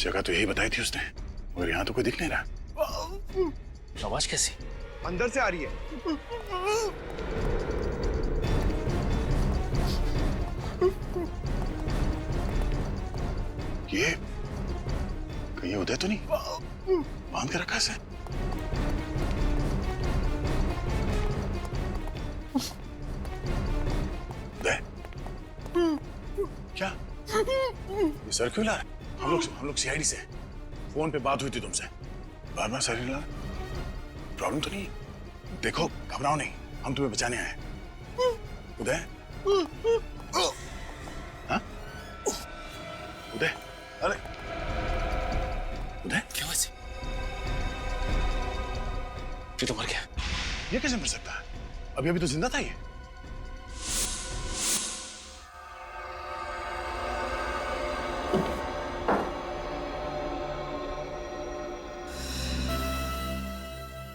जगह तो यही बताई थी उसने, मगर यहाँ तो कोई दिख नहीं रहा। आवाज कैसी? अंदर से आ रही है। ये कहीं उदय तो नहीं बांध के रखा है? उदय, क्या ये सर क्यों ला? हम लोग सीआईडी से फोन पे बात हुई थी तुमसे, बार बार सर ला। प्रॉब्लम तो नहीं? देखो घबराओ नहीं, हम तुम्हें बचाने आए हैं। उदय, हाँ? उदय, अरे उदय, क्या हुआ? ये तो मर गया। ये कैसे मर सकता है? अभी अभी तो जिंदा था ये।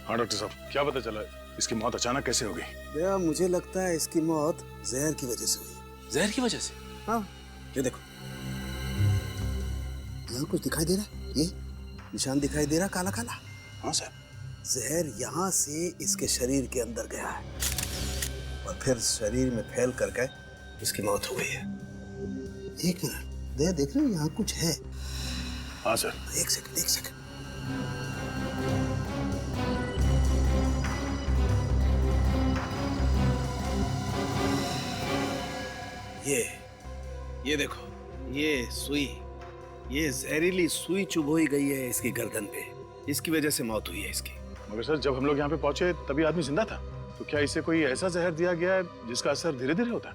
हाँ डॉक्टर साहब, क्या पता चला इसकी मौत अचानक कैसे हो गई? दया, मुझे लगता है इसकी मौत जहर की वजह से हुई। जहर की वजह से? हाँ, ये देखो, यहाँ कुछ दिखाई दे रहा है, ये निशान दिखाई दे रहा काला काला। हाँ सर। जहर यहाँ से इसके शरीर के अंदर गया है और फिर शरीर में फैल करके इसकी मौत हो गई है। एक मिनट दया, देख रहे हो यहाँ कुछ है? हाँ सर। एक सेकंड, एक सेकंड। ये देखो, ये सुई, ये जहरीली सुई चुभोई गई है इसकी गर्दन पे, इसकी वजह से मौत हुई है इसकी। मगर सर, जब हम लोग यहाँ पे पहुंचे तभी आदमी जिंदा था, तो क्या इसे कोई ऐसा जहर दिया गया है जिसका असर धीरे धीरे होता है?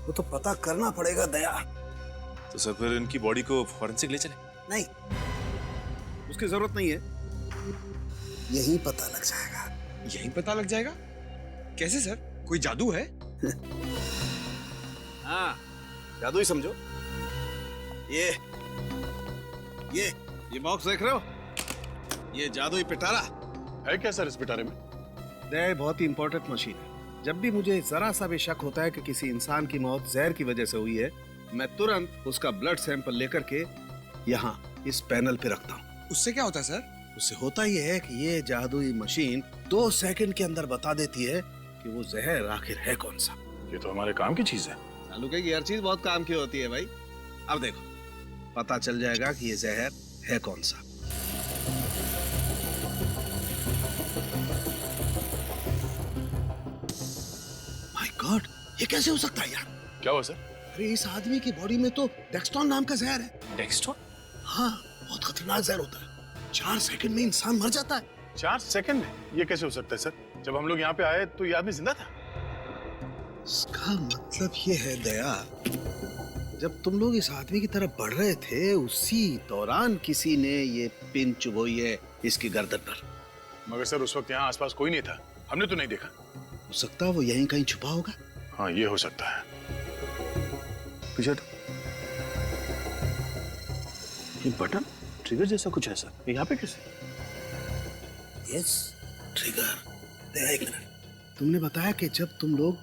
वो तो पता करना पड़ेगा दया। तो सर फिर इनकी बॉडी को फॉरेंसिक ले चले? नहीं, उसकी जरूरत नहीं है, यही पता लग जाएगा। यही पता लग जाएगा? कैसे सर? कोई जादू है? हाँ, जादू ही समझो। ये बॉक्स देख रहे हो? ये जादुई पिटारा है क्या सर इस पिटारे में? दया, बहुत ही इंपॉर्टेंट मशीन है। जब भी मुझे जरा सा भी शक होता है कि किसी इंसान की मौत जहर की वजह से हुई है, मैं तुरंत उसका ब्लड सैंपल लेकर के यहाँ इस पैनल पे रखता हूँ। उससे क्या होता है सर? उससे होता ये है कि ये जादुई मशीन 2 सेकंड के अंदर बता देती है कि वो जहर आखिर है कौन सा। ये तो हमारे काम की चीज है। चालू की हर चीज बहुत काम की होती है भाई। अब देखो, पता चल जाएगा कि ये जहर है कौन सा। माय गॉड, ये कैसे हो सकता है यार? क्या हुआ सर? अरे इस आदमी की बॉडी में तो डेक्सटोन नाम का जहर है। डेक्सटोन? हाँ, बहुत खतरनाक जहर होता है। 4 सेकंड में इंसान मर जाता है। 4 सेकंड में? ये कैसे हो सकता है सर? जब हम लोग यहाँ पे आए तो ये आदमी जिंदा था। इसका मतलब ये है दया, जब तुम लोग इस आदमी की तरफ बढ़ रहे थे उसी दौरान किसी ने ये पिन चुभोई है इसकी गर्दन पर। मगर सर उस वक्त यहाँ आसपास कोई नहीं था, हमने तो नहीं देखा। हो सकता है वो यहीं कहीं छुपा होगा। हाँ, ये हो सकता है। पीछे ये बटन ट्रिगर जैसा कुछ है सर, यहाँ पे कैसे? Yes, trigger. दया, एक मिनट, तुमने बताया कि जब तुम लोग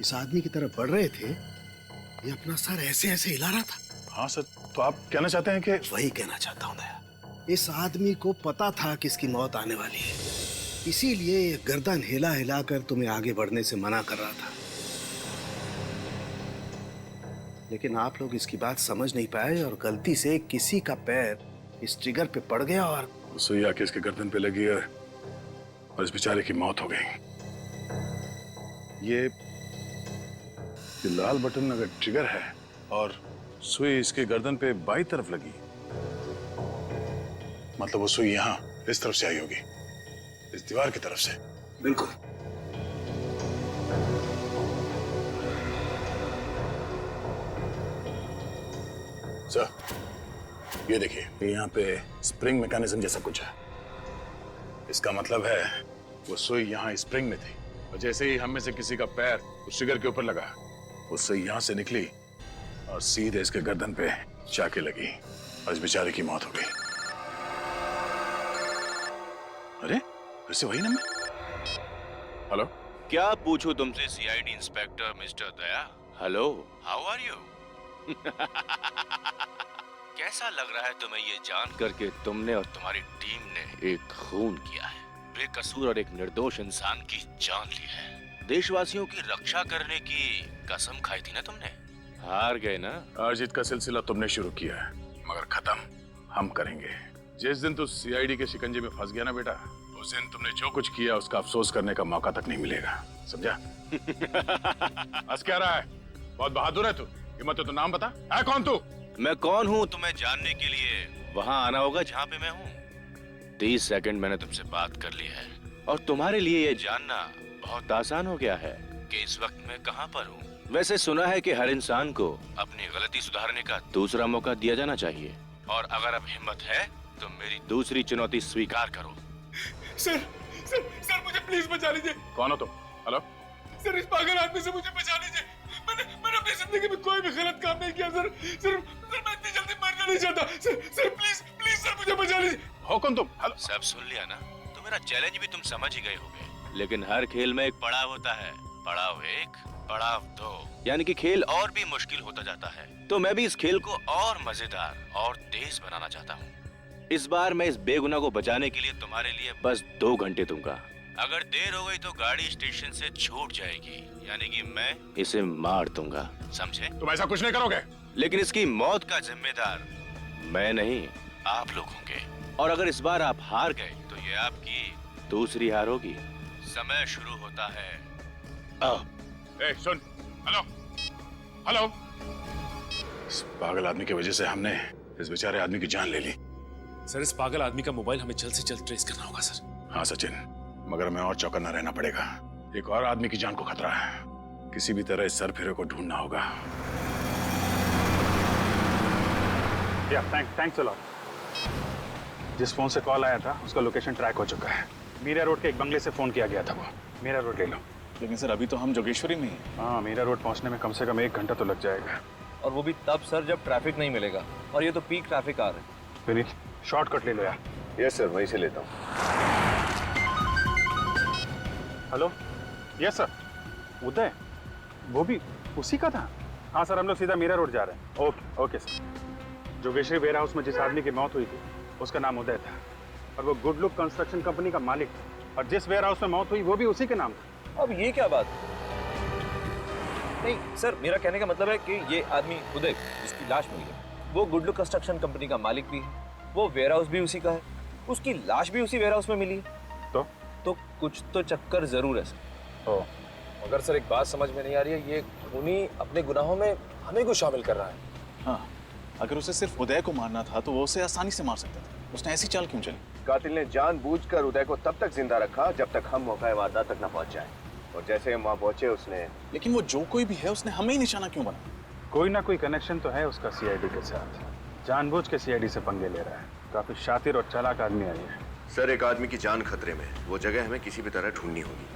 इस आदमी की तरफ बढ़ रहे थे ये अपना सर ऐसे ऐसे हिला रहा था। हाँ सर, तो आप कहना चाहते हैं कि? वही कहना चाहता हूँ दया, इस आदमी को पता था कि इसकी मौत आने वाली है, इसीलिए ये गर्दन हिला हिला कर तुम्हें आगे बढ़ने से मना कर रहा था। लेकिन आप लोग इसकी बात समझ नहीं पाए और गलती से किसी का पैर इस ट्रिगर पे पड़ गया और सुई आके इसके गर्दन पे लगी और इस बेचारे की मौत हो गई। ये लाल बटन अगर ट्रिगर है और सुई इसके गर्दन पे बाईं तरफ लगी, मतलब वो सुई यहाँ इस तरफ से आई होगी, इस दीवार की तरफ से। बिल्कुल। सर, ये देखिए, यहाँ पे स्प्रिंग मैकेनिज्म जैसा कुछ है। इसका मतलब है वो सुई यहाँ स्प्रिंग में थी और जैसे ही हम में से किसी का पैर उस ट्रिगर के ऊपर लगा, वो सुई यहाँ से निकली और सीधे इसके गर्दन पे जाके लगी और इस बेचारे की मौत हो गई। अरे फिर से वही नंबर। हेलो, क्या पूछूं तुमसे CID inspector mister Daya? Hello, how are you? कैसा लग रहा है तुम्हें ये जान करके तुमने और तुम्हारी टीम ने एक खून किया है, बेकसूर और एक निर्दोष इंसान की जान ली है। देशवासियों की रक्षा करने की कसम खाई थी ना तुमने, हार गए ना। हार जीत का सिलसिला तुमने शुरू किया है, मगर खत्म हम करेंगे। जिस दिन तू सीआईडी के शिकंजे में फंस गया ना बेटा, उस दिन तुमने जो कुछ किया उसका अफसोस करने का मौका तक नहीं मिलेगा, समझा? हंस क्या रहा है? बहुत बहादुर है तू। हिम्मत है तो नाम बता, है कौन तू? मैं कौन हूँ तुम्हें जानने के लिए वहाँ आना होगा जहाँ पे मैं हूँ। 30 सेकंड मैंने तुमसे बात कर ली है और तुम्हारे लिए ये जानना बहुत आसान हो गया है कि इस वक्त मैं कहाँ पर हूँ। वैसे सुना है कि हर इंसान को अपनी गलती सुधारने का दूसरा मौका दिया जाना चाहिए, और अगर अब हिम्मत है तो मेरी दूसरी चुनौती स्वीकार करो। सर मुझे प्लीज बचा लीजिए। कौन हो तुम? हेलो सर, इस पागल आदमी से मुझे बचा लीजिए। मैंने अपनी जिंदगी में कोई भी गलत काम नहीं किया सर। मैं इतनी जल्दी मरना नहीं चाहता। सर प्लीज सर मुझे बचा लीजिए। हो कौन तुम? हेलो। सब सुन लिया ना? तो मेरा चैलेंज भी तुम समझ ही गए होगे, लेकिन हर खेल में एक पड़ाव होता है। पड़ाव 1, पड़ाव 2, यानी कि खेल और भी मुश्किल होता जाता है। तो मैं भी इस खेल को और मजेदार और तेज बनाना चाहता हूँ। इस बार मैं इस बेगुनाह को बचाने के लिए तुम्हारे लिए बस 2 घंटे दूंगा। अगर देर हो गई तो गाड़ी स्टेशन से छूट जाएगी, यानी कि मैं इसे मार दूंगा, समझे? तुम ऐसा कुछ नहीं करोगे। लेकिन इसकी मौत का जिम्मेदार मैं नहीं, आप लोग होंगे। और अगर इस बार आप हार गए तो ये आपकी दूसरी हार होगी। समय शुरू होता है। ए, सुन। Hello hello. इस पागल आदमी की वजह से हमने इस बेचारे आदमी की जान ले ली। सर, इस पागल आदमी का मोबाइल हमें जल्द से जल्द ट्रेस करना होगा सर। हाँ सचिन, मगर हमें और चौकन्ना रहना पड़ेगा। एक और आदमी की जान को खतरा है। किसी भी तरह इस सरफिरे को ढूंढना होगा। Thanks a lot. जिस फोन से कॉल आया था उसका लोकेशन ट्रैक हो चुका है। मीरा रोड के एक बंगले से फोन किया गया था। वो मीरा रोड ले लो। लेकिन सर, अभी तो हम जोगेश्वरी में हैं। हाँ, मीरा रोड पहुंचने में कम से कम 1 घंटा तो लग जाएगा। और वो भी तब सर जब ट्रैफिक नहीं मिलेगा, और ये तो पीक ट्रैफिक आ रहा है। विनीत, शॉर्टकट ले लो यार। यस सर, वहीं से लेता हूँ। हेलो। Yes sir. उदय, वो भी उसी का था? हाँ सर, हम लोग सीधा मीरा रोड जा रहे हैं। Okay sir. Jogeshwari warehouse में जिस आदमी की मौत हुई थी उसका नाम उदय था, और वो गुड लुक कंस्ट्रक्शन कंपनी का मालिक था। और जिस वेयर हाउस में मौत हुई वो भी उसी के नाम था। अब ये क्या बात? नहीं सर, मेरा कहने का मतलब है कि ये आदमी उदय जिसकी लाश मिली है, वो गुड लुक कंस्ट्रक्शन कंपनी का मालिक भी है, वो वेयर हाउस भी उसी का है, उसकी लाश भी उसी वेयर हाउस में मिली है। तो कुछ तो चक्कर जरूर है सर। मगर सर, एक बात समझ में नहीं आ रही है, ये खूनी अपने गुनाहों में हमें क्यों शामिल कर रहा है? हाँ, अगर उसे सिर्फ उदय को मारना था तो वो उसे आसानी से मार सकता था। उसने ऐसी चाल क्यों चली? कातिल ने जानबूझकर उदय को तब तक जिंदा रखा जब तक हम मौका वारदात तक न पहुंच जाए, और जैसे हम वहां पहुंचे उसने। लेकिन वो जो कोई भी है उसने हमें ही निशाना क्यों बना? कोई ना कोई कनेक्शन तो है उसका सीआईडी के साथ। जानबूझ के सीआईडी से पंगे ले रहा है। काफी शातिर और चालाक आदमी है ये। सर, एक आदमी की जान खतरे में, वो जगह हमें किसी भी तरह ढूंढनी होगी।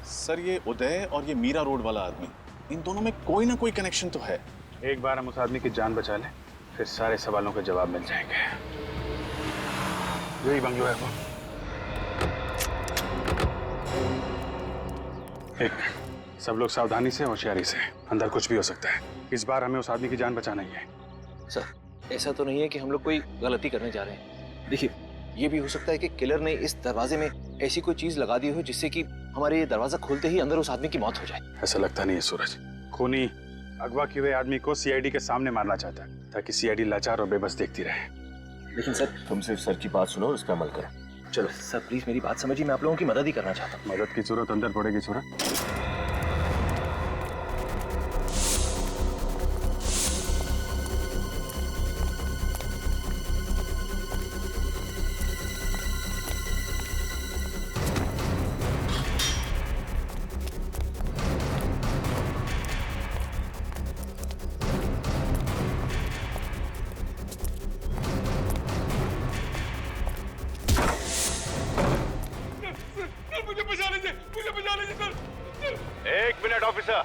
सर, ये उदय और ये मीरा रोड वाला आदमी, इन दोनों में कोई ना कोई कनेक्शन तो है। एक बार हम उस आदमी की जान बचा लें, फिर सारे सवालों के जवाब मिल जाएंगे। यही बंगलो है वो। एक, सब लोग सावधानी से, होशियारी से। अंदर कुछ भी हो सकता है। इस बार हमें उस आदमी की जान बचाना ही है। सर, ऐसा तो नहीं है कि हम लोग कोई गलती करने जा रहे हैं। देखिए, ये भी हो सकता है कि किलर ने इस दरवाजे में ऐसी कोई चीज लगा दी हो जिससे कि हमारे ये दरवाजा खोलते ही अंदर उस आदमी की मौत हो जाए। ऐसा लगता नहीं है सूरज। खूनी अगवा किए हुए आदमी को सीआईडी के सामने मारना चाहता है ताकि सीआईडी लाचार और बेबस देखती रहे। लेकिन सर, तुम सिर्फ सर की बात सुनो और उस पर अमल करो। चलो सर, प्लीज मेरी बात समझिए, मैं आप लोगों की मदद ही करना चाहता हूँ। मदद की जरूरत अंदर पड़ेगी सूरज। एक मिनट ऑफिसर,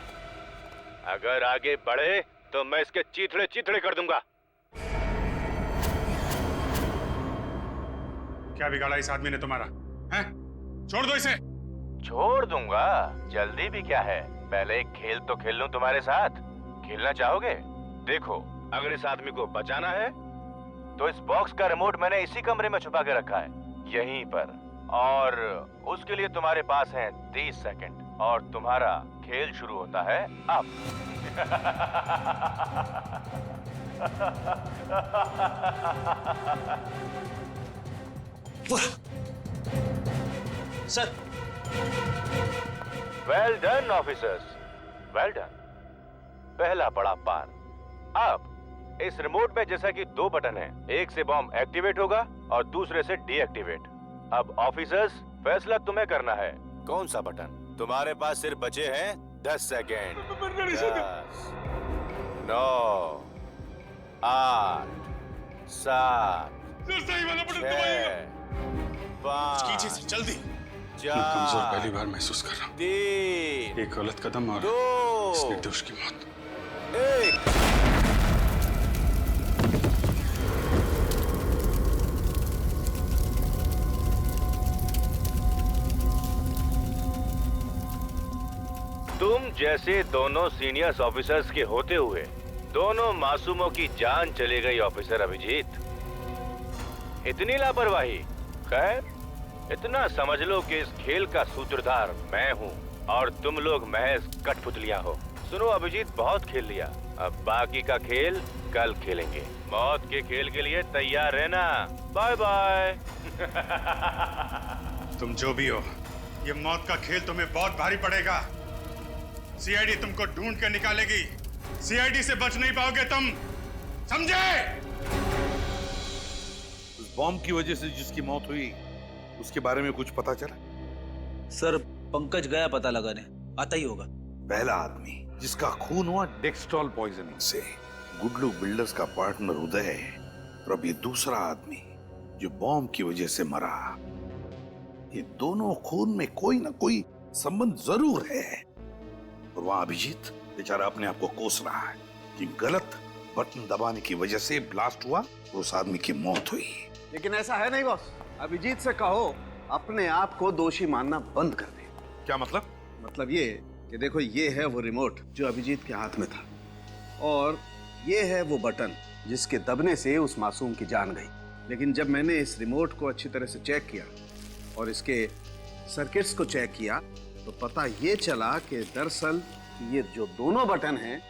अगर आगे बढ़े तो मैं इसके चीथड़े चीथड़े कर दूंगा। क्या बिगाड़ा इस आदमी ने तुम्हारा? हैं? छोड़ दो इसे। छोड़ दूंगा? जल्दी भी क्या है, पहले एक खेल तो खेल लूं तुम्हारे साथ। खेलना चाहोगे? देखो, अगर इस आदमी को बचाना है तो इस बॉक्स का रिमोट मैंने इसी कमरे में छुपा के रखा है, यहीं पर। और उसके लिए तुम्हारे पास है 30 सेकंड और तुम्हारा खेल शुरू होता है अब। Sir, well done officers, well done. पहला पड़ाव पार। अब इस रिमोट में जैसा कि 2 बटन हैं, एक से बॉम्ब एक्टिवेट होगा और दूसरे से डीएक्टिवेट। अब ऑफिसर्स, फैसला तुम्हें करना है, कौन सा बटन? तुम्हारे पास सिर्फ बचे हैं 10 सेकेंड। 10, 9, 8, 7, सर सही वाला बटन 6, दबाइएगा। 5, जल्दी। 4, कमजोर पहली बार महसूस कर रहा हूँ। 3, एक गलत कदम और 2, इस निर्दोष की मौत। 1। तुम जैसे दोनों सीनियर्स ऑफिसर्स के होते हुए दोनों मासूमों की जान चली गई ऑफिसर अभिजीत। इतनी लापरवाही। खैर, इतना समझ लो कि इस खेल का सूत्रधार मैं हूँ और तुम लोग महज कठपुतलियां हो। सुनो अभिजीत, बहुत खेल लिया, अब बाकी का खेल कल खेलेंगे। मौत के खेल के लिए तैयार रहना। Bye bye. तुम जो भी हो, ये मौत का खेल तुम्हें बहुत भारी पड़ेगा। सीआईडी तुमको ढूंढ कर निकालेगी। सीआईडी से बच नहीं पाओगे तुम, समझे? उस बॉम्ब की वजह से जिसकी मौत हुई, उसके बारे में कुछ पता चला? सर पंकज गया पता लगाने, आता ही होगा। पहला आदमी जिसका खून हुआ डेक्सट्रॉल पॉइजनिंग से, गुडलू बिल्डर्स का पार्टनर उदय, और अब ये दूसरा आदमी जो बॉम्ब की वजह से मरा। ये दोनों खून में कोई ना कोई संबंध जरूर है। और वहां अभिजीत बेचारा अपने आप को कोस रहा है कि गलत बटन दबाने की वजह से ब्लास्ट हुआ और उस आदमी की मौत हुई। लेकिन ऐसा है नहीं बॉस। अभिजीत से कहो अपने आप को दोषी मानना बंद कर दे। क्या मतलब? मतलब ये कि देखो, ये है वो रिमोट जो अभिजीत के हाथ में था, और ये है वो बटन जिसके दबने से उस मासूम की जान गई। लेकिन जब मैंने इस रिमोट को अच्छी तरह से चेक किया और इसके सर्किट्स को चेक किया, तो पता ये चला कि दरअसल ये जो दोनों बटन हैं,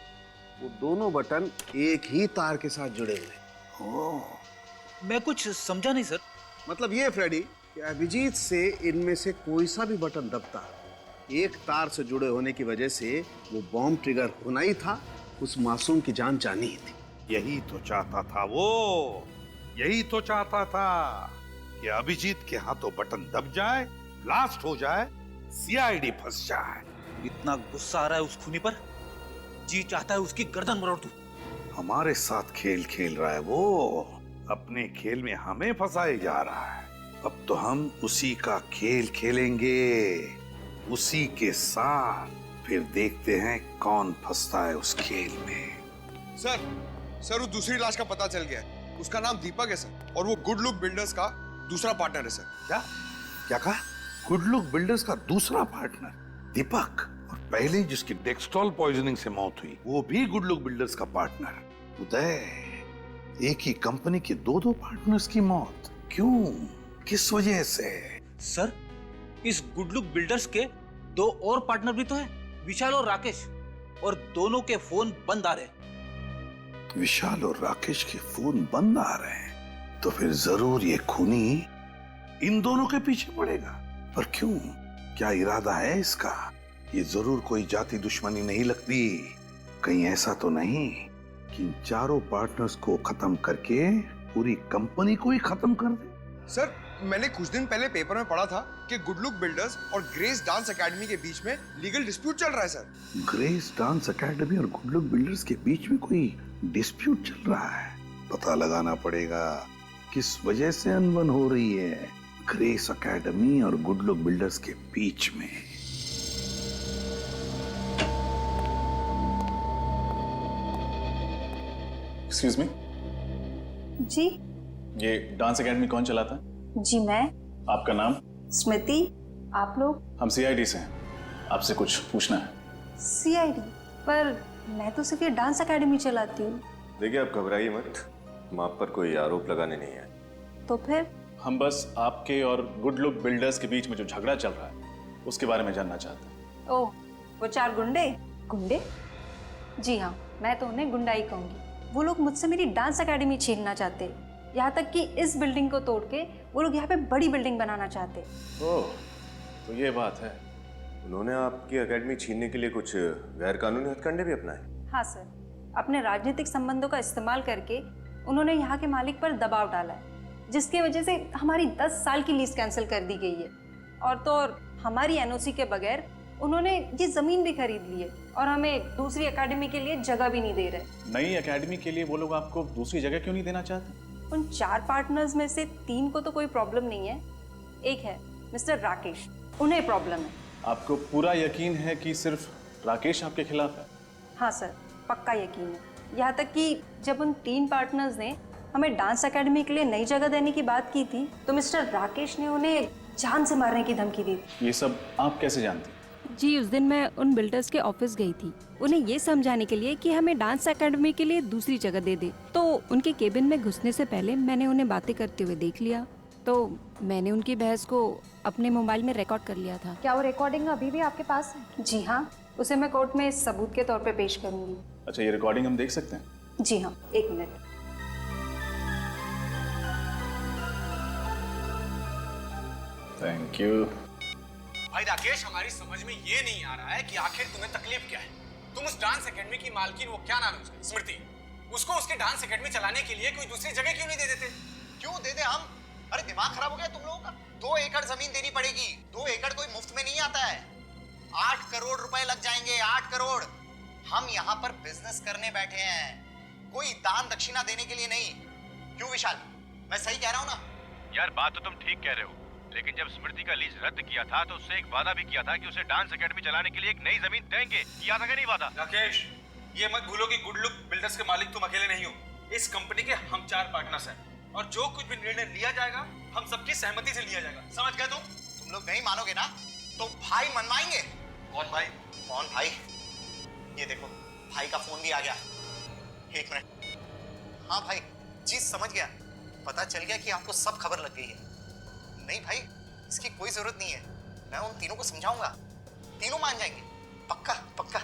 वो दोनों बटन एक ही तार के साथ जुड़े हुए। मैं कुछ समझा नहीं सर। मतलब ये फ्रेडी कि अभिजीत से इनमें से कोई सा भी बटन दबता, एक तार से जुड़े होने की वजह से वो बॉम्ब ट्रिगर होना ही था, उस मासूम की जान जानी ही थी। यही तो चाहता था वो, यही तो चाहता था कि अभिजीत के हाथों बटन दब जाए, ब्लास्ट हो जाए, सीआईडी फंस जाए। इतना गुस्सा आ रहा है उस खूनी पर, जी चाहता है उसकी गर्दन मरोड़ दूं। हमारे साथ खेल खेल रहा है वो, अपने खेल में हमें फंसाए जा रहा है। अब तो हम उसी का खेल खेलेंगे, उसी के साथ। फिर देखते हैं कौन फंसता है उस खेल में। सर वो दूसरी लाश का पता चल गया है। उसका नाम दीपक है सर, और वो गुड लुक बिल्डर्स का दूसरा पार्टनर है सर। क्या क्या कहा? गुड लुक बिल्डर्स का दूसरा पार्टनर दीपक, और पहले जिसकी डेक्सट्रॉल पॉइजनिंग से मौत हुई, वो भी गुड लुक बिल्डर्स का पार्टनर उदय। एक ही कंपनी के 2 पार्टनर्स की मौत, क्यों, किस वजह से? सर, इस गुडलुक बिल्डर्स के 2 और पार्टनर भी तो हैं, विशाल और राकेश, और दोनों के फोन बंद आ रहे। विशाल और राकेश के फोन बंद आ रहे हैं, तो फिर जरूर ये खूनी इन दोनों के पीछे पड़ेगा। पर क्यों, क्या इरादा है इसका? ये जरूर कोई जाति दुश्मनी नहीं लगती। कहीं ऐसा तो नहीं कि इन चारों पार्टनर्स को खत्म करके पूरी कंपनी को ही खत्म कर दे? सर मैंने कुछ दिन पहले पेपर में पढ़ा था कि गुडलुक बिल्डर्स और ग्रेस डांस एकेडमी के बीच में लीगल डिस्प्यूट चल रहा है सर। ग्रेस डांस एकेडमी और गुडलुक बिल्डर्स के बीच में कोई डिस्प्यूट चल रहा है। पता लगाना पड़ेगा किस वजह से अनबन हो रही है ग्रेस एकेडमी और गुडलुक बिल्डर्स के बीच में। एक्सक्यूज मी, जी ये डांस एकेडमी कौन चलाता है? जी मैं। आपका नाम? स्मृति। आप लोग? हम सीआईडी से हैं, आपसे कुछ पूछना है। सीआईडी? पर मैं तो सिर्फ ये डांस एकेडमी चलाती हूँ। देखिए आप घबराइए मत, हम आप पर कोई आरोप लगाने नहीं आए। तो फिर हम बस आपके और गुड लुक बिल्डर्स के बीच में जो झगड़ा चल रहा है उसके बारे में जानना चाहते हैं। ओह, वो 4 गुंडे? गुंडे? जी हाँ, मैं तो उन्हें गुंडा ही कहूंगी। वो लोग मुझसे मेरी डांस एकेडमी छीनना चाहते, यहाँ तक कि इस बिल्डिंग को तोड़ के वो लोग यहाँ पे बड़ी बिल्डिंग बनाना चाहते। ओह, तो ये बात है। उन्होंने आपकी एकेडमी छीनने के लिए कुछ गैर कानूनी हथकंडे भी अपनाए? हाँ सर, अपने राजनीतिक संबंधों का इस्तेमाल करके उन्होंने यहाँ के मालिक पर दबाव डाला है, जिसकी वजह से हमारी 10 साल की लीज कैंसिल कर दी गई है। और तो और हमारी एनओसी के बगैर उन्होंने ये जमीन भी खरीद ली है और हमें दूसरी एकेडमी के लिए जगह भी नहीं दे रहे। नई एकेडमी के लिए वो लोग आपको दूसरी जगह क्यों नहीं देना चाहते? उन 4 पार्टनर्स में से 3 को तो कोई प्रॉब्लम नहीं है, एक है मिस्टर राकेश, उन्हें प्रॉब्लम है। आपको पूरा यकीन है कि सिर्फ राकेश आपके खिलाफ है? हाँ सर, पक्का यकीन है। यहाँ तक कि जब उन 3 पार्टनर्स ने हमें डांस एकेडमी के लिए नई जगह देने की बात की थी तो मिस्टर राकेश ने उन्हें जान से मारने की धमकी दी। ये सब आप कैसे जानते? जी, उस दिन मैं उन बिल्डर्स के ऑफिस गई थी उन्हें ये समझाने के लिए कि हमें डांस एकेडमी के लिए दूसरी जगह दे दे। तो उनके केबिन में घुसने से पहले मैंने उन्हें बातें करते हुए देख लिया, तो मैंने उनकी बहस को अपने मोबाइल में रिकॉर्ड कर लिया था। क्या वो रिकॉर्डिंग अभी भी आपके पास है? जी हाँ, उसे मैं कोर्ट में सबूत के तौर पे पेश करूंगी। अच्छा, ये रिकॉर्डिंग हम देख सकते हैं? जी हाँ, 1 मिनट। Thank you. भाई राकेश, हमारी समझ में ये नहीं आ रहा है कि आखिर तुम्हें तकलीफ क्या है। तुम उस डांस एकेडमी की मालकिन, वो क्या नाम है उसका, स्मृति, उसको उसके डांस एकेडमी चलाने के लिए कोई दूसरी जगह क्यों नहीं दे देते? क्यों दे दे हम? अरे दिमाग खराब हो गया तुम लोगों का? 2 एकड़ जमीन देनी पड़ेगी। 2 एकड़ कोई मुफ्त में नहीं आता है। 8 करोड़ रुपए लग जाएंगे, 8 करोड़। हम यहाँ पर बिजनेस करने बैठे हैं, कोई दान दक्षिणा देने के लिए नहीं। क्यों विशाल, मैं सही कह रहा हूँ ना? यार बात तो तुम ठीक कह रहे हो, लेकिन जब स्मृति का लीज रद्द किया था तो उससे एक वादा भी किया था कि उसे डांस एकेडमी चलाने के लिए एक नई जमीन देंगे। किया था कि नहीं वादा? राकेश, ये मत भूलो कि गुड लुक बिल्डर्स के मालिक तुम अकेले नहीं हो। इस कंपनी के हम 4 पार्टनर्स हैं और जो कुछ भी निर्णय लिया जाएगा हम सबकी सहमति से लिया जाएगा। समझ गए तुम लोग नहीं मानोगे ना तो भाई मनवाएंगे। कौन भाई? कौन भाई? ये देखो, भाई का फोन भी आ गया। 1 मिनट। हाँ भाई, चीज समझ गया, पता चल गया कि आपको सब खबर लग गई है। नहीं भाई, इसकी कोई जरूरत नहीं है। मैं उन तीनों को समझाऊंगा, तीनों मान जाएंगे, पक्का पक्का।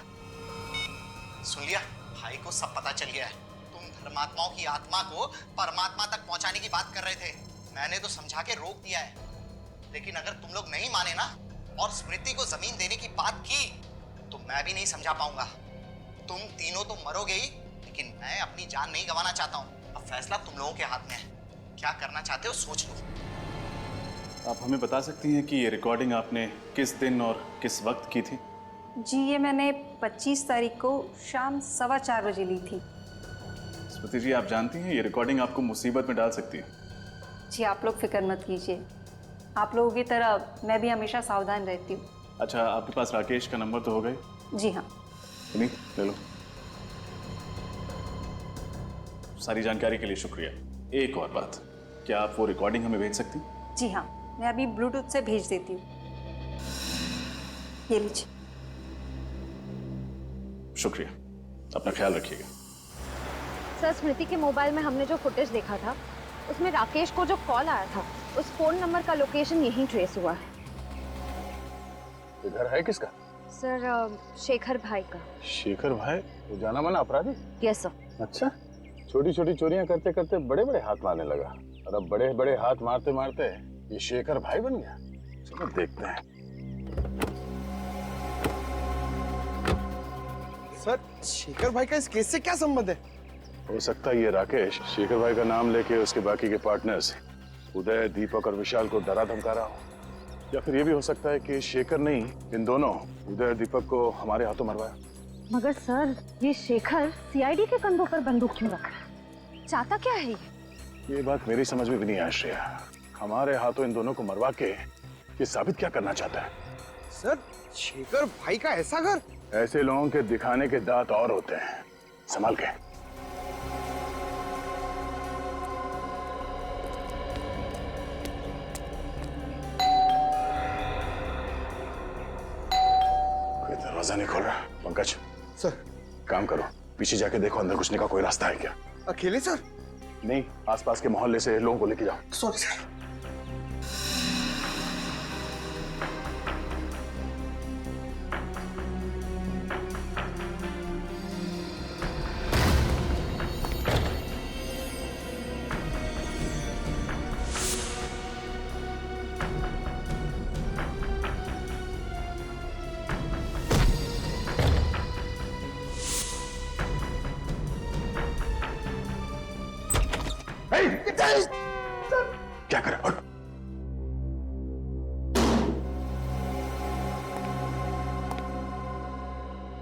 सुन लिया, भाई को सब पता चल गया है। तुम धर्मात्माओं की आत्मा को परमात्मा तक पहुंचाने की बात कर रहे थे, मैंने तो समझा के रोक दिया है। लेकिन अगर तुम लोग नहीं माने ना और स्मृति को जमीन देने की बात की तो मैं भी नहीं समझा पाऊंगा। तुम तीनों तो मरोगे ही, लेकिन मैं अपनी जान नहीं गंवाना चाहता हूं। अब फैसला तुम लोगों के हाथ में है, क्या करना चाहते हो सोच लो। आप हमें बता सकती हैं कि ये रिकॉर्डिंग आपने किस दिन और किस वक्त की थी? जी, ये मैंने 25 तारीख को शाम 4:15 बजे ली थी। स्मृति जी, आप जानती हैं ये रिकॉर्डिंग आपको मुसीबत में डाल सकती है। जी, आप लोग फिक्र मत कीजिए, आप लोगों की तरह मैं भी हमेशा सावधान रहती हूँ। अच्छा, आपके पास राकेश का नंबर तो हो गए? जी हाँ। नहीं, ले लो। सारी जानकारी के लिए शुक्रिया। एक और बात, क्या आप वो रिकॉर्डिंग हमें भेज सकती? जी हाँ, मैं अभी ब्लूटूथ से भेज देती हूँ। ये लीजिए। शुक्रिया, अपना ख्याल रखिएगा। सर, स्मृति के मोबाइल में हमने जो फुटेज देखा था उसमें राकेश को जो कॉल आया था उस फोन नंबर का लोकेशन यहीं ट्रेस हुआ है। ये घर है किसका? सर, शेखर भाई का। शेखर भाई? वो जाना माना अपराधी? Yes sir. अच्छा, छोटी छोटी चोरियां करते करते बड़े बड़े हाथ मारने लगा, और अब बड़े बड़े हाथ मारते मारते ये शेखर भाई बन गया। चलो देखते हैं। सर, शेखर भाई का इस केस से क्या संबंध है? हो सकता है ये राकेश शेखर भाई का नाम लेके उसके बाकी के पार्टनर्स उदय, दीपक और विशाल को डरा धमका रहा हो, या फिर ये भी हो सकता है कि शेखर नहीं, इन दोनों उदय और दीपक को हमारे हाथों मरवाया। मगर सर, ये शेखर सीआईडी के कंधों पर बंदूक क्यों रखा है? चाहता क्या है ये बात मेरी समझ में भी नहीं आ श्रेया। हमारे हाथों इन दोनों को मरवा के ये साबित क्या करना चाहता है? सर, शेखर भाई का ऐसा घर? ऐसे लोगों के दिखाने के दांत और होते हैं, संभाल के। कोई दरवाजा नहीं खोल रहा। पंकज सर, काम करो, पीछे जाके देखो अंदर घुसने का कोई रास्ता है क्या। अकेले सर? नहीं, आसपास के मोहल्ले से लोगों को लेके जाओ। Sorry sir. क्या करें? और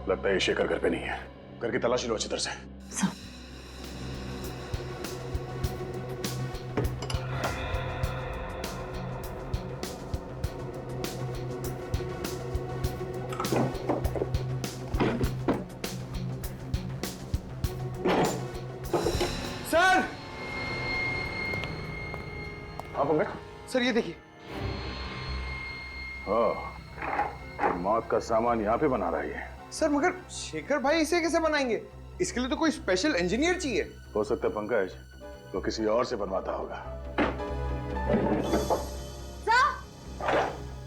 लगता है ये शेखर घर पे नहीं है। करके तलाशी लो अच्छी तरह से। सर आप होंगे? सर ये देखिए। मौत का सामान यहाँ पे बना रहा है ये। सर मगर शेखर भाई इसे कैसे बनाएंगे? इसके लिए तो कोई स्पेशल इंजीनियर चाहिए। हो सकता है पंकज तो किसी और से बनवाता होगा।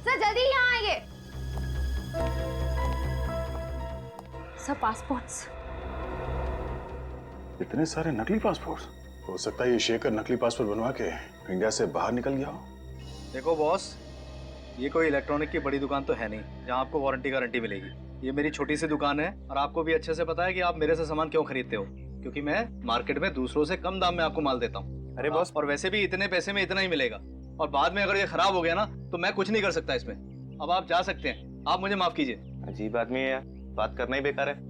सर जल्दी यहाँ आइए। Sir passports. इतने सारे नकली पासपोर्ट? हो सकता है ये शेखर नकली पासपोर्ट बनवा के इंडिया से बाहर निकल गया हो। देखो बॉस, ये कोई इलेक्ट्रॉनिक की बड़ी दुकान तो है नहीं जहाँ आपको वारंटी गारंटी मिलेगी। ये मेरी छोटी सी दुकान है और आपको भी अच्छे से पता है कि आप मेरे से सामान क्यों खरीदते हो, क्योंकि मैं मार्केट में दूसरों से कम दाम में आपको माल देता हूँ। अरे बॉस, और वैसे भी इतने पैसे में इतना ही मिलेगा, और बाद में अगर ये खराब हो गया ना तो मैं कुछ नहीं कर सकता इसमें। अब आप जा सकते हैं, आप मुझे माफ कीजिए। अजीब आदमी है यार, बात करना ही बेकार है।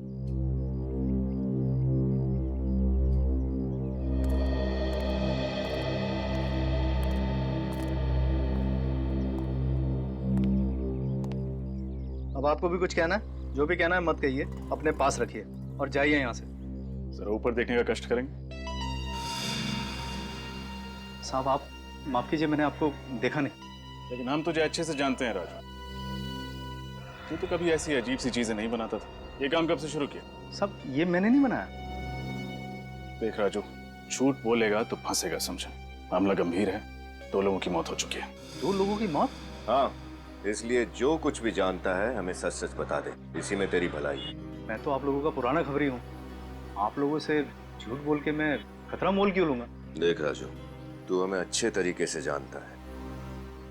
अब आपको भी कुछ कहना है? जो भी कहना है मत कहिए, अपने पास रखिए और जाइए यहाँ से। जरा ऊपर देखने का कष्ट करेंगे। साहब आप माफ कीजिए, मैंने आपको देखा नहीं। लेकिन हम तुझे अच्छे से जानते हैं राजू, तू तो कभी ऐसी अजीब सी चीजें नहीं बनाता था। ये काम कब से शुरू किया? सब ये मैंने नहीं बनाया। देख राजू, झूठ बोलेगा तो फंसेगा, समझा? मामला गंभीर है, 2 लोगों की मौत हो चुकी है। 2 लोगों की मौत? हाँ, इसलिए जो कुछ भी जानता है हमें सच सच बता दे, इसी में तेरी भलाई है। मैं तो आप लोगों का पुराना खबरी हूँ, आप लोगों से झूठ बोल के मैं खतरा मोल क्यों लूंगा? देख राजू, तू हमें अच्छे तरीके से जानता है,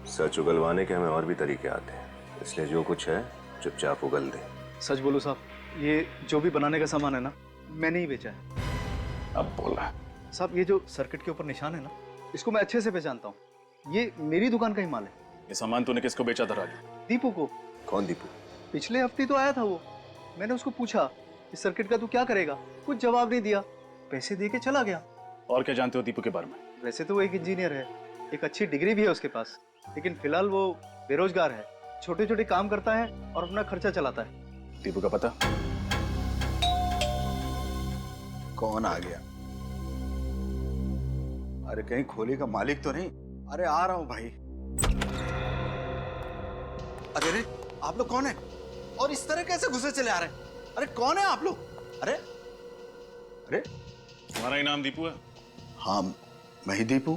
सच उगलवाने के हमें और भी तरीके आते हैं, इसलिए जो कुछ है चुपचाप उगल दे। सच बोलो साहब, ये जो भी बनाने का सामान है ना, मैंने ही बेचा है। अब बोला साहब, ये जो सर्किट के ऊपर निशान है ना, इसको मैं अच्छे से पहचानता हूँ। ये मेरी दुकान का ही माल है। ये सामान तूने किसको बेचा था राजू? दीपू को। कौन दीपू? पिछले हफ्ते तो आया था वो। मैंने उसको पूछा इस सर्किट का तू क्या करेगा, कुछ जवाब नहीं दिया, पैसे दे के चला गया। और क्या जानते हो दीपू के बारे में? वैसे तो वो एक इंजीनियर है, एक अच्छी डिग्री भी है उसके पास, लेकिन फिलहाल वो बेरोजगार है, छोटे छोटे काम करता है और अपना खर्चा चलाता है। दीपू का पता? कौन आ गया? अरे कहीं खोली का मालिक तो नहीं? अरे आ रहा हूं भाई। अरे रे, आप लोग कौन है और इस तरह कैसे घुसे चले आ रहे हैं? अरे कौन है आप लोग? अरे अरे तुम्हारा ही नाम दीपू है? हाँ, मैं ही दीपू।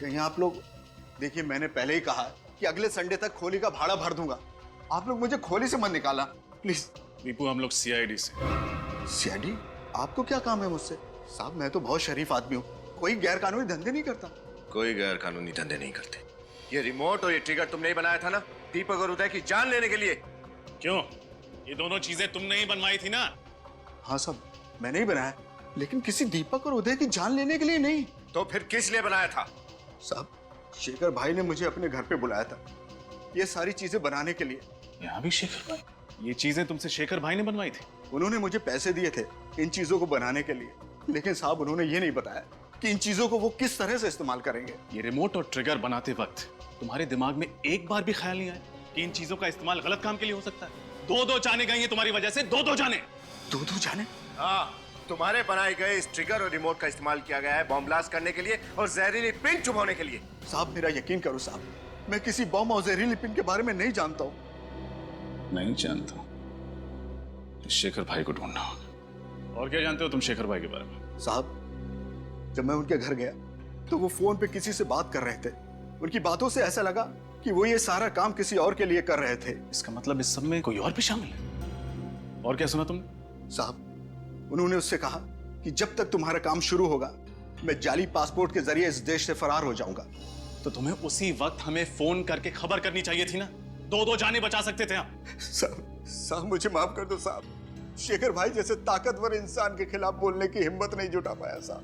कहीं आप लोग, देखिए मैंने पहले ही कहा कि अगले संडे तक खोली का भाड़ा भर दूंगा, आप लोग मुझे खोली से मत निकाला प्लीज। दीपू, हम लोग सीआईडी से। सीआईडी? आपको क्या काम है मुझसे? साहब मैं तो बहुत शरीफ आदमी हूँ, कोई गैर कानूनी धंधे नहीं करता। कोई गैर कानूनी धंधे नहीं करते। ये रिमोट और ये ट्रिगर तुमने ही बनाया था ना, दीपक और उदय की जान लेने के लिए? क्यों? ये दोनों चीजें तुमने ही बनवाई थी ना? हाँ साहब, मैंने ही बनाया, लेकिन किसी दीपक और उदय की जान लेने के लिए नहीं। तो फिर किस लिए बनाया था? साहब, शेखर भाई ने मुझे अपने घर पे बुलाया था ये सारी चीजें बनाने के लिए। यहाँ भी शेखर भाई? ये चीजें तुमसे शेखर भाई ने बनवाई थी? उन्होंने मुझे पैसे दिए थे इन चीजों को बनाने के लिए, लेकिन साहब उन्होंने ये नहीं बताया कि इन चीजों को वो किस तरह से इस्तेमाल करेंगे। ये रिमोट और ट्रिगर बनाते वक्त तुम्हारे दिमाग में एक बार भी ख्याल नहीं आया कि इन चीजों का इस्तेमाल गलत काम के लिए हो सकता है? 2-2 जाने गई हैं तुम्हारी वजह से, 2-2 जाने। 2-2 जाने? हाँ, तुम्हारे बनाए गए इस ट्रिगर और रिमोट का इस्तेमाल किया गया है बॉम्ब ब्लास्ट करने के लिए और जहरीली पिन चुभाने के लिए। साहब मेरा यकीन करो साहब, मैं किसी बॉम्ब और जहरीली पिन के बारे में नहीं जानता हूँ। नहीं जानता? शेखर भाई को ढूंढना होगा। और क्या जानते हो तुम शेखर भाई के बारे में? साहब जब मैं उनके घर गया तो वो फोन पे किसी से बात कर रहे थे। उनकी बातों से ऐसा लगा कि वो ये सारा काम किसी और के लिए कर रहे थे। इसका मतलब इस सब में कोई और भी शामिल है? और क्या सुना तुमने? साहब, उन्होंने उससे कहा कि जब तक तुम्हारा काम शुरू होगा मैं जाली पासपोर्ट के जरिए इस देश से फरार हो जाऊंगा। तो तुम्हें उसी वक्त हमें फोन करके खबर करनी चाहिए थी ना। दो जाने बचा सकते थे आप। साहब मुझे माफ कर दो साहब। शेखर भाई जैसे ताकतवर इंसान के खिलाफ बोलने की हिम्मत नहीं जुटा पाया साहब।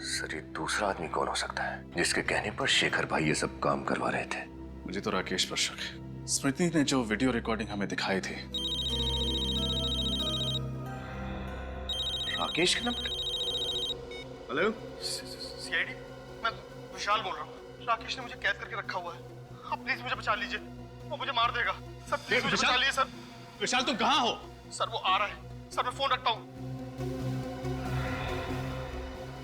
सर, ये दूसरा आदमी कौन हो सकता है जिसके कहने पर शेखर भाई ये सब काम करवा रहे थे? मुझे तो राकेश पर शक है। स्मृति ने जो वीडियो रिकॉर्डिंग हमें दिखाई थी। राकेश का नंबर? हेलो, सीआईडी, मैं विशाल बोल रहा हूँ। राकेश ने मुझे कैद करके रखा हुआ है। आप प्लीज मुझे बचा लीजिए, वो मुझे मार देगा। सर प्लीज मुझे बचा लीजिए सर। विशाल तुम कहाँ हो? सर वो आ रहा है। सर मैं फोन रखता हूँ।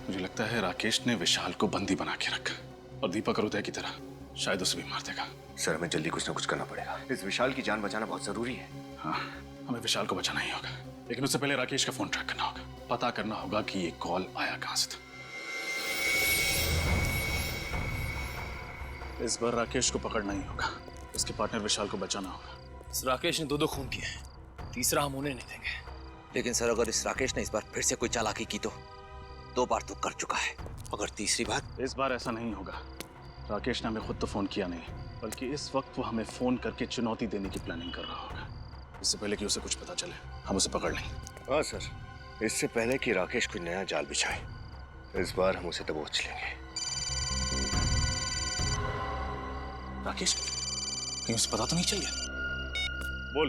मुझे लगता है राकेश ने विशाल को बंदी बना के रखा और दीपक और उदय की तरह शायद उसे भी मार देगा। सर हमें जल्दी कुछ ना कुछ करना पड़ेगा। इस विशाल की जान बचाना बहुत जरूरी है। हाँ, हमें विशाल को बचाना ही होगा, लेकिन उससे पहले राकेश का फोन ट्रैक करना होगा। पता करना होगा कि ये कॉल आया कहां से था। इस बार राकेश को पकड़ना ही होगा, उसके पार्टनर विशाल को बचाना होगा। इस राकेश ने दो खून किए हैं, तीसरा हम उन्हें नहीं देंगे। लेकिन सर अगर इस राकेश ने इस बार फिर से कोई चालाकी की तो 2 बार तो कर चुका है, अगर तीसरी बार। इस बार ऐसा नहीं होगा। राकेश ने हमें खुद तो फोन किया नहीं, बल्कि इस वक्त वो हमें फोन करके चुनौती देने की प्लानिंग कर रहा होगा। इससे पहले कि उसे कुछ पता चले हम उसे पकड़ लेंगे। हाँ सर, इससे पहले कि राकेश कोई नया जाल बिछाए, इस बार हम उसे दबोच लेंगे। राकेश, कहीं उसे पता तो नहीं चल गया? बोल।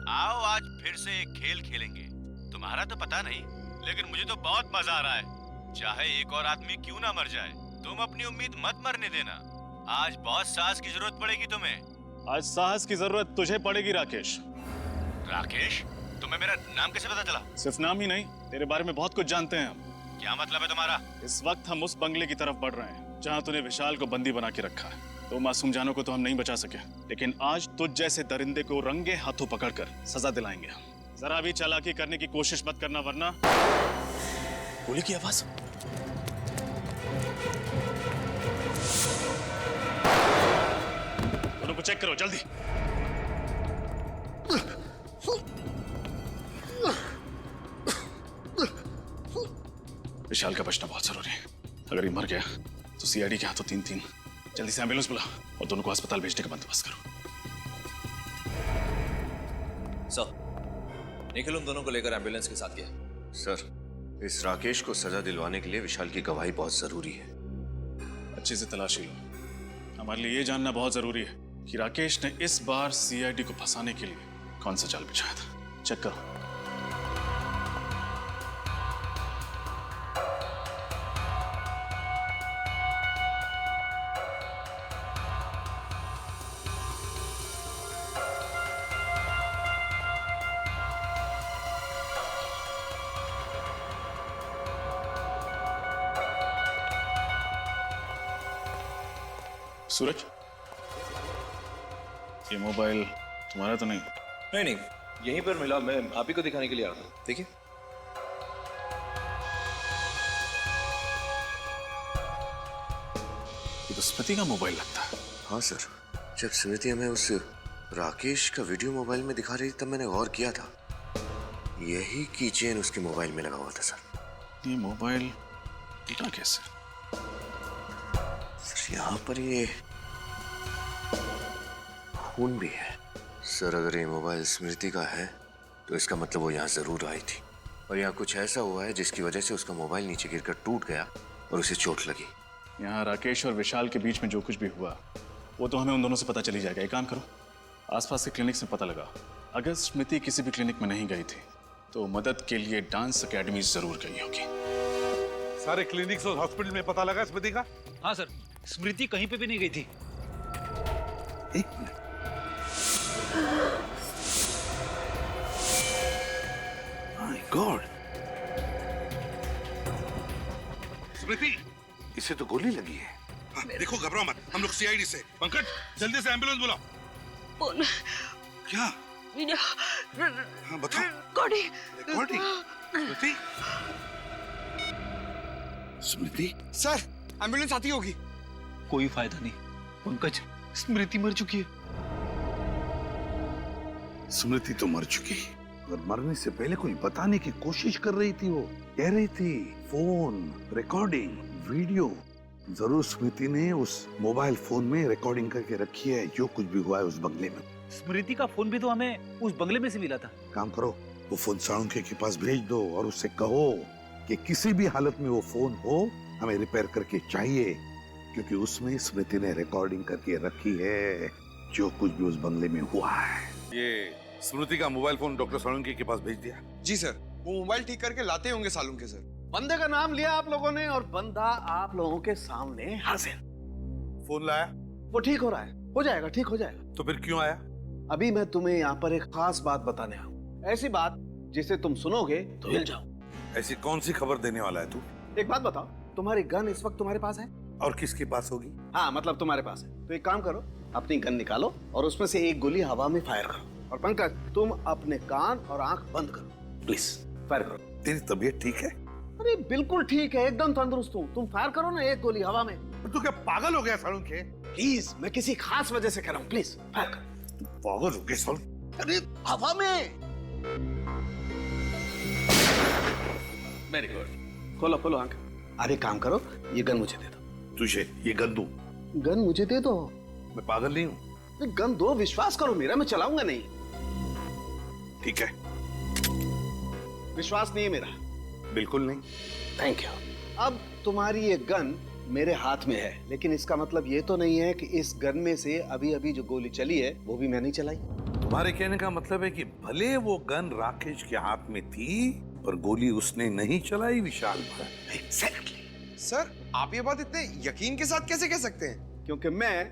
आओ आज फिर से एक खेल खेलेंगे। तुम्हारा तो पता नहीं, लेकिन मुझे तो बहुत मजा आ रहा है। चाहे एक और आदमी क्यों ना मर जाए, तुम अपनी उम्मीद मत मरने देना। आज बहुत साहस की जरूरत पड़ेगी तुम्हें। आज साहस की जरूरत तुझे पड़ेगी राकेश। राकेश, तुम्हें मेरा नाम कैसे पता चला? सिर्फ नाम ही नहीं, तेरे बारे में बहुत कुछ जानते हैं हम। क्या मतलब है तुम्हारा? इस वक्त हम उस बंगले की तरफ बढ़ रहे हैं जहाँ तूने विशाल को बंदी बना के रखा है। तो मासूम जानों को तो हम नहीं बचा सके, लेकिन आज तुझ जैसे दरिंदे को रंगे हाथों पकड़कर सजा दिलाएंगे। जरा भी चालाकी करने की कोशिश मत करना, वरना गोली की आवाज। दोनों को चेक करो जल्दी। विशाल का बचना बहुत जरूरी है। अगर ये मर गया तो सीआईडी के हाथों 3-3। जल्दी से एम्बुलेंस बुला और दोनों को अस्पताल भेजने का बंदोबस्त करो। सर, निखिल उन दोनों को लेकर एम्बुलेंस के साथ गया। सर, इस राकेश को सजा दिलवाने के लिए विशाल की गवाही बहुत जरूरी है। अच्छे से तलाशी लो। हमारे लिए ये जानना बहुत जरूरी है कि राकेश ने इस बार सीआईडी को फंसाने के लिए कौन सा जाल बिछाया था। चेक करो। सूरज, ये मोबाइल तुम्हारा तो नहीं? नहीं, यहीं पर मिला। मैं आप ही को दिखाने के लिए आया था। देखिए। ये तो स्मृति का मोबाइल लगता है। हाँ सर, जब स्मृति हमें उस राकेश का वीडियो मोबाइल में दिखा रही थी तब मैंने गौर किया था, यही की चेन उसके मोबाइल में लगा हुआ था। सर, ये मोबाइल टूटा कैसे? सर, यहाँ पर ये खून भी है। सर, अगर ये मोबाइल स्मृति का है तो इसका मतलब वो यहाँ जरूर आई थी और यहाँ कुछ ऐसा हुआ है जिसकी वजह से उसका मोबाइल नीचे गिरकर टूट गया और उसे चोट लगी। यहाँ राकेश और विशाल के बीच में जो कुछ भी हुआ वो तो हमें उन दोनों से पता चली जाएगा। एक काम करो, आसपास के क्लिनिक से पता लगा। अगर स्मृति किसी भी क्लिनिक में नहीं गई थी तो मदद के लिए डांस अकेडमी जरूर गई होगी। सारे क्लिनिक्स और हॉस्पिटल में पता लगा स्मृति का? हाँ सर, स्मृति कहीं पे भी नहीं गई थी। एक मिनट। माय गॉड, स्मृति, इसे तो गोली लगी है। हाँ, देखो घबराओ मत, हम लोग सीआईडी से। पंकज, जल्दी से एम्बुलेंस बुलाओ। क्या? हाँ बताओ। स्मृति, स्मृति? सर, एम्बुलेंस आती होगी। कोई फायदा नहीं पंकज, स्मृति मर चुकी है। स्मृति तो मर चुकी, और मरने से पहले कोई बताने की कोशिश कर रही थी। वो कह रही थी फोन रिकॉर्डिंग वीडियो। जरूर स्मृति ने उस मोबाइल फोन में रिकॉर्डिंग करके रखी है जो कुछ भी हुआ है उस बंगले में। स्मृति का फोन भी तो हमें उस बंगले में से मिला था। काम करो, वो फोन साळुंखे के पास भेज दो और उससे कहो कि किसी भी हालत में वो फोन हो हमें रिपेयर करके चाहिए, क्योंकि उसमें स्मृति ने रिकॉर्डिंग करके रखी है जो कुछ भी उस बंगले में हुआ है। ये स्मृति का मोबाइल फोन डॉक्टर साळुंखे के पास भेज दिया? जी सर, वो मोबाइल ठीक करके लाते होंगे साळुंखे सर। बंदे का नाम लिया आप लोगों ने और बंदा आप लोगों के सामने हाजिर। फोन लाया? वो ठीक हो रहा है, हो जाएगा, ठीक हो जाएगा। तो फिर क्यों आया? अभी मैं तुम्हें यहाँ पर एक खास बात बताने आया हूँ, ऐसी बात जिसे तुम सुनोगे तो हिल जाओ। ऐसी कौन सी खबर देने वाला है तू? एक बात बताओ, तुम्हारी गन इस वक्त तुम्हारे पास है? और किसके पास होगी? हाँ मतलब तुम्हारे पास है। तो एक काम करो, अपनी गन निकालो और उसमें से एक गोली हवा में फायर करो। और पंकज, तुम अपने कान और आंख बंद करो, प्लीज फायर करो। तेरी तबीयत ठीक है? अरे बिल्कुल ठीक है, एकदम तंदुरुस्त हूँ। तुम फायर करो ना एक गोली हवा में। तू क्या पागल हो गया साळुंखे? प्लीज, मैं किसी खास वजह से कह रहा हूँ, प्लीज फायर कर। पागल हो गया साळुंखे? अरे हवा में। वेरी गुड, खोलो खोलो आंख। अरे काम करो, ये गन मुझे दे दो। तुझे ये गन दूं? गन मुझे दे दो। मैं पागल नहीं हूँ। गन दो, विश्वास करो मेरा, मैं चलाऊंगा नहीं। ठीक है। विश्वास नहीं है मेरा? बिल्कुल नहीं। Thank you. अब तुम्हारी ये गन मेरे हाथ में है, लेकिन इसका मतलब ये तो नहीं है कि इस गन में से अभी अभी जो गोली चली है वो भी मैंने चलाई। तुम्हारे कहने का मतलब है कि भले वो गन राकेश के हाथ में थी पर गोली उसने नहीं चलाई विशाल पर। एग्जैक्टली। सर, आप ये बात इतने यकीन के साथ कैसे कह सकते हैं? क्योंकि मैं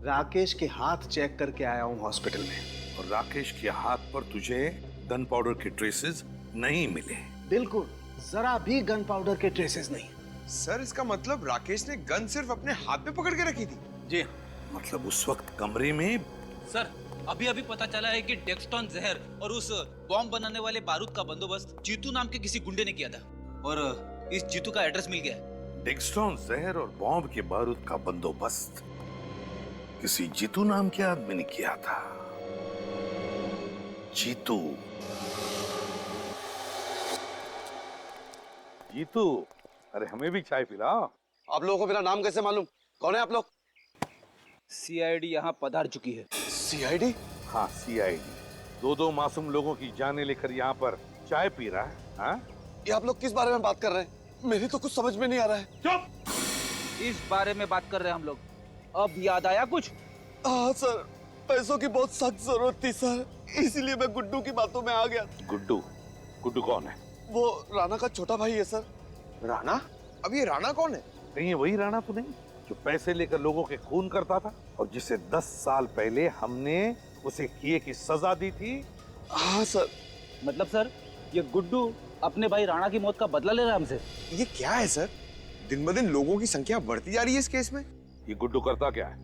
राकेश के हाथ चेक करके आया हूँ हॉस्पिटल में, और राकेश के हाथ पर तुझे गन पाउडर के ट्रेसेस नहीं मिले। बिल्कुल, जरा भी गन पाउडर के ट्रेसेस नहीं। सर, इसका मतलब राकेश ने गन सिर्फ अपने हाथ में पकड़ के रखी थी? जी। मतलब उस वक्त कमरे में? सर, अभी अभी पता चला है कि डेक्सटॉन जहर और उस बॉम्ब बनाने वाले बारूद का बंदोबस्त जीतू नाम के किसी गुंडे ने किया था, और इस जीतू का एड्रेस मिल गया। डेक्सटॉन जहर और बॉम्ब के बारूद का बंदोबस्त किसी जीतू नाम के आदमी ने किया था। जीतू। जीतू, अरे हमें भी चाय पिलाओ। आप लोगों को मेरा नाम कैसे मालूम? कौन है आप लोग? सीआईडी यहाँ पधार चुकी है। सीआईडी? हाँ, सीआईडी। दो मासूम लोगों की जानें लेकर यहाँ पर चाय पी रहा है। हाँ? ये आप लोग किस बारे में बात कर रहे हैं? मेरी तो कुछ समझ में नहीं आ रहा है। चुप! इस बारे में बात कर रहे हैं हम लोग। अब याद आया कुछ? हाँ सर, पैसों की बहुत सख्त जरूरत थी सर, इसलिए मैं गुड्डू की बातों में आ गया। गुड्डू? गुड्डू कौन है? वो राणा का छोटा भाई है सर। राणा? अब ये राणा कौन है? कहीं वही राणा तो नहीं जो पैसे लेकर लोगों के खून करता था और जिसे 10 साल पहले हमने उसे किए की सजा दी थी? हाँ सर। मतलब सर, ये गुड्डू अपने भाई राणा की मौत का बदला ले रहा है हमसे। ये क्या है सर? दिन ब दिन लोगों की संख्या बढ़ती जा रही है इस केस में। ये गुड्डू करता क्या है?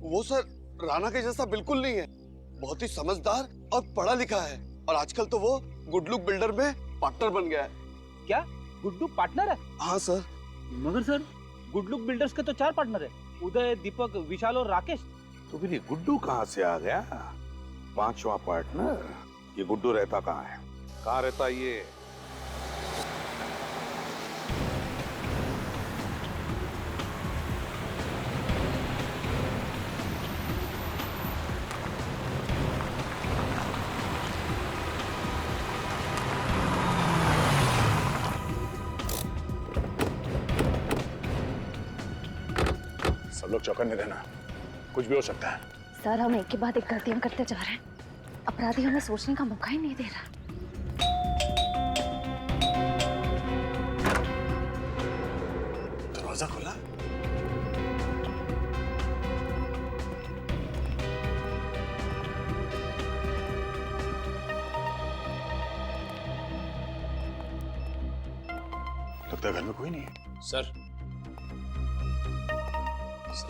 वो सर राणा के जैसा बिल्कुल नहीं है, बहुत ही समझदार और पढ़ा लिखा है, और आजकल तो वो गुडलुक बिल्डर में पार्टनर बन गया है। क्या गुड्डू पार्टनर है? हाँ सर। मगर सर, गुडलुक बिल्डर्स के तो 4 पार्टनर है, उदय, दीपक, विशाल और राकेश। तो फिर ये गुड्डू कहाँ से आ गया? 5वां पार्टनर? ये गुड्डू रहता कहाँ है? कहाँ रहता ये? सब लोग चौकन्ने रहना, कुछ भी हो सकता है। सर, हम एक के बाद एक गलतियां करते जा रहे हैं, अपराधी हमें सोचने का मौका ही नहीं दे रहा। दरवाजा खोला? लगता है घर में कोई नहीं है। सर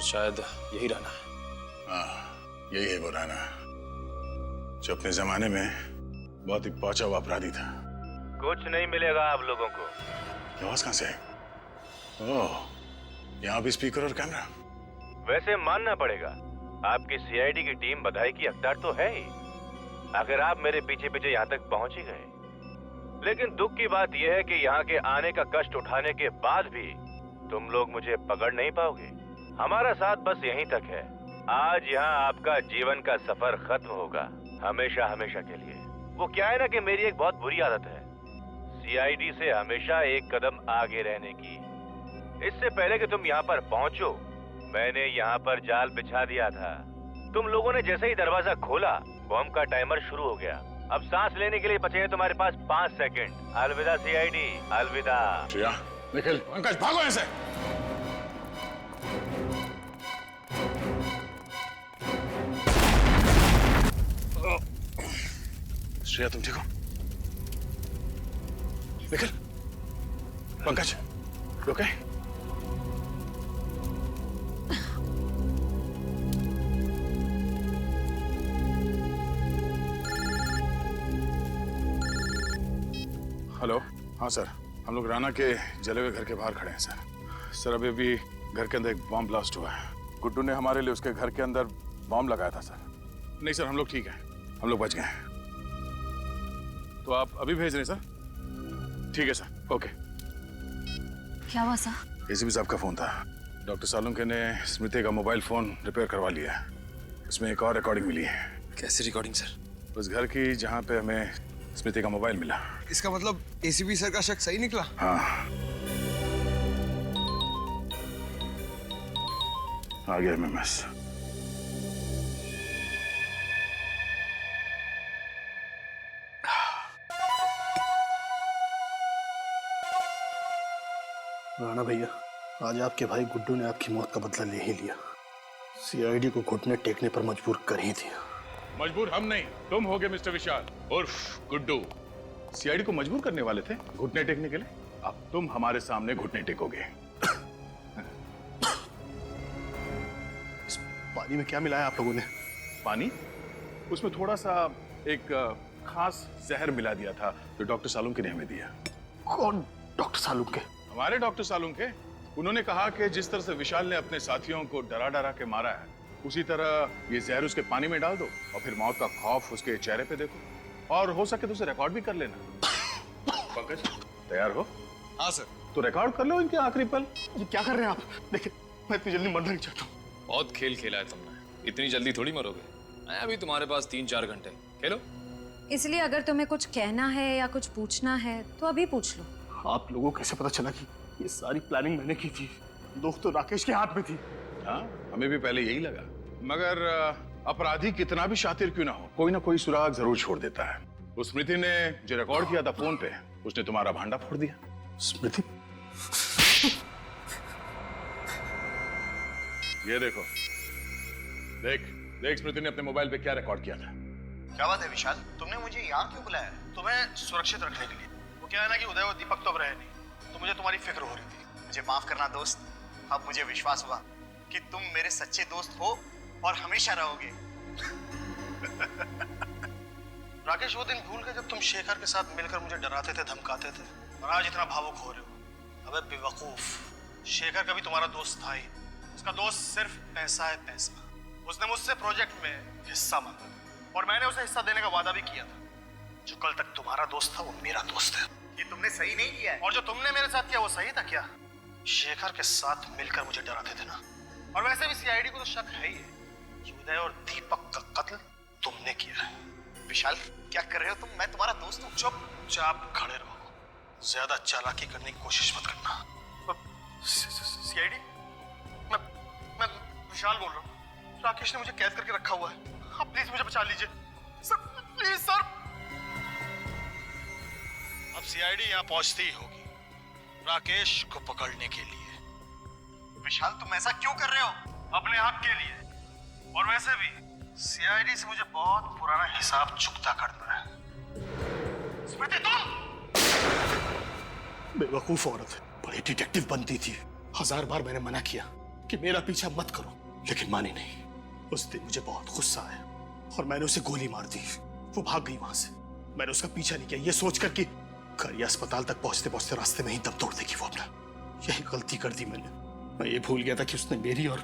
शायद यही राणा है। हाँ, यही है वो राणा जो अपने जमाने में बहुत ही पहुंचा हुआ अपराधी था। कुछ नहीं मिलेगा आप लोगों को। आवाज कहां से आई? ओह, यहाँ भी स्पीकर और कैमरा। वैसे मानना पड़ेगा, आपकी सीआईडी की टीम बधाई की हकदार तो है ही, अगर आप मेरे पीछे पीछे यहाँ तक पहुँच ही गए। लेकिन दुख की बात यह है कि यहाँ के आने का कष्ट उठाने के बाद भी तुम लोग मुझे पकड़ नहीं पाओगे। हमारा साथ बस यहीं तक है। आज यहाँ आपका जीवन का सफर खत्म होगा, हमेशा हमेशा के लिए। वो क्या है ना कि मेरी एक बहुत बुरी आदत है, सीआईडी से हमेशा एक कदम आगे रहने की। इससे पहले कि तुम यहाँ पर पहुँचो, मैंने यहाँ पर जाल बिछा दिया था। तुम लोगों ने जैसे ही दरवाजा खोला, बॉम्ब का टाइमर शुरू हो गया। अब सांस लेने के लिए बचे हैं तुम्हारे पास 5 सेकंड। अलविदा सीआईडी, अलविदा। श्रेया, निखिल, पंकज, भागो यहाँ से। श्रेया, तुम ठीक हो? निखिल, पंकज, ओके? हेलो, हाँ सर, हम लोग राणा के जले हुए घर के बाहर खड़े हैं सर। सर, अभी भी घर के अंदर एक बॉम्ब ब्लास्ट हुआ है। गुड्डू ने हमारे लिए उसके घर के अंदर बॉम्ब लगाया था सर। नहीं सर, हम लोग ठीक हैं, हम लोग बच गए हैं। तो आप अभी भेज रहे हैं सर? ठीक है सर, ओके। क्या हुआ सर? एसीपी साहब का फोन था। डॉक्टर सालुंके ने स्मृति का मोबाइल फोन रिपेयर करवा लिया है। इसमें एक और रिकॉर्डिंग मिली है। कैसी रिकॉर्डिंग सर? उस घर की जहाँ पे हमें स्मृति का मोबाइल मिला। इसका मतलब एसीपी सर का शक सही निकला? हाँ, आ गया एमएमएस। राणा भैया, आज आपके भाई गुड्डू ने आपकी मौत का बदला ले ही लिया। सीआईडी को घुटने टेकने पर मजबूर कर ही दिया। मजबूर हम नहीं, तुम हो गए मिस्टर विशाल उर्फ गुड्डू। सीआईडी को मजबूर करने वाले थे घुटने टेकने के लिए। अब तुम हमारे सामने घुटने टेकोगे। इस पानी में क्या मिलाया आप लोगों ने? पानी? उसमें थोड़ा सा एक खास जहर मिला दिया था जो डॉक्टर सालुंके ने हमें दिया। कौन डॉक्टर सालुंके? हमारे डॉक्टर सालुंके। उन्होंने कहा कि जिस तरह से विशाल ने अपने साथियों को डरा डरा के मारा है, उसी तरह ये जहर उसके पानी में डाल दो और फिर मौत का खौफ उसके चेहरे पे देखो, और हो सके तो उसे रिकॉर्ड भी कर लेना। पंकज, तैयार हो? हाँ सर। तो रिकॉर्ड कर लो इनके आखिरी पल। ये क्या कर रहे हैं आप? देखिए, मैं इतनी जल्दी मरना नहीं चाहता हूँ। बहुत खेल खेला है तुमने, इतनी जल्दी थोड़ी मरोगे। अभी तुम्हारे पास 3-4 घंटे, खेलो। इसलिए अगर तुम्हें कुछ कहना है या कुछ पूछना है तो अभी पूछ लो। आप लोगों को कैसे पता चला कि ये सारी प्लानिंग मैंने की थी? दोस्त तो राकेश के हाथ में थी। हाँ, हमें भी पहले यही लगा, मगर अपराधी कितना भी शातिर क्यों ना हो, कोई ना कोई सुराग जरूर छोड़ देता है। उस स्मृति ने जो रिकॉर्ड किया था फोन पे, उसने तुम्हारा भांडा फोड़ दिया। स्मृति? ये देखो, देख देख स्मृति ने अपने मोबाइल पे क्या रिकॉर्ड किया था। क्या बात है विशाल, तुमने मुझे यहाँ क्यों बुलाया? तुम्हें सुरक्षित रखने के लिए। वो क्या है ना कि उदय और दीपक तो अब रहे नहीं, तो मुझे तुम्हारी फिक्र हो रही थी। मुझे माफ करना दोस्त, अब मुझे विश्वास हुआ कि तुम मेरे सच्चे दोस्त हो और हमेशा रहोगे। राकेश, वो दिन भूल गए जब तुम शेखर के साथ मिलकर मुझे डराते थे, धमकाते थे, और आज इतना भावुक हो रहे हो। अबे बेवकूफ, शेखर कभी तुम्हारा दोस्त था ही। उसका दोस्त सिर्फ पैसा है, पैसा। उसने मुझसे प्रोजेक्ट में हिस्सा मांगा और मैंने उसे हिस्सा देने का वादा भी किया था। जो कल तक तुम्हारा दोस्त था वो मेरा दोस्त है। ये तुमने सही नहीं किया है। और जो तुमने मेरे साथ किया वो सही था क्या? शेखर के साथ मिलकर मुझे डराते थे ना। और वैसे भी सीआईडी को तो शक है ही कि उदय और दीपक का कत्ल तुमने किया है। विशाल, क्या कर रहे हो तुम? मैं तुम्हारा दोस्त हूँ। चुपचाप खड़े रहो, ज्यादा चालाकी करने की कोशिश मत करना। सीआईडी? मैं विशाल बोल रहा हूँ। राकेश ने मुझे कैद करके रखा हुआ है। आप प्लीज मुझे बचा लीजिए सर, प्लीज सर। अब सीआईडी यहाँ पहुंचती ही होगी राकेश को पकड़ने के लिए। विशाल, तुम ऐसा क्यों कर रहे हो? अपने हक के लिए। और वैसे भी सीआईडी से मुझे बहुत पुराना हिसाब चुकता करना है। स्मृति, तुम बेवकूफ औरत है, बड़ी डिटेक्टिव बनती थी। 1000 बार मैंने मना किया कि मेरा पीछा मत करो, लेकिन मानी नहीं। उस दिन मुझे बहुत गुस्सा आया और मैंने उसे गोली मार दी। वो भाग गई वहां से। मैंने उसका पीछा नहीं किया, ये सोचकर कि घर या अस्पताल तक पहुंचते पहुंचते रास्ते में ही दम तोड़ देगी वो अपना। यही गलती कर दी मैंने। मैं ये भूल गया था कि उसने मेरी और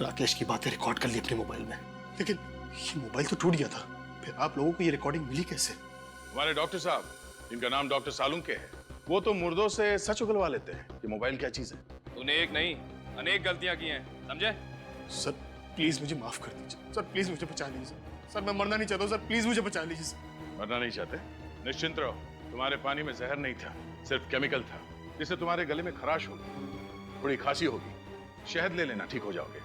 राकेश की बातें रिकॉर्ड कर ली अपने मोबाइल में, लेकिन ये मोबाइल तो टूट गया था। फिर आप लोगों को ये रिकॉर्डिंग मिली कैसे? हमारे डॉक्टर साहब, जिनका नाम डॉक्टर सालुंके है, वो तो मुर्दों से सच उगलवा लेते हैं कि मोबाइल क्या चीज है। तूने एक नहीं अनेक गलतियां की हैं, समझे? सर प्लीज मुझे माफ कर दीजिए सर, प्लीज मुझे बचा लीजिए सर, मैं मरना नहीं चाहता हूं सर, प्लीज मुझे बचा लीजिए सर। मरना नहीं चाहते? निश्चिंत रहो, तुम्हारे पानी में जहर नहीं था, सिर्फ केमिकल था, जिससे तुम्हारे गले में खराश होगी, थोड़ी खांसी होगी, शहद ले लेना, ठीक हो जाओगे।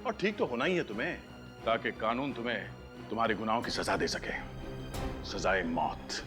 और ठीक तो होना ही है तुम्हें, ताकि कानून तुम्हें तुम्हारे गुनाहों की सजा दे सके, सजाए मौत।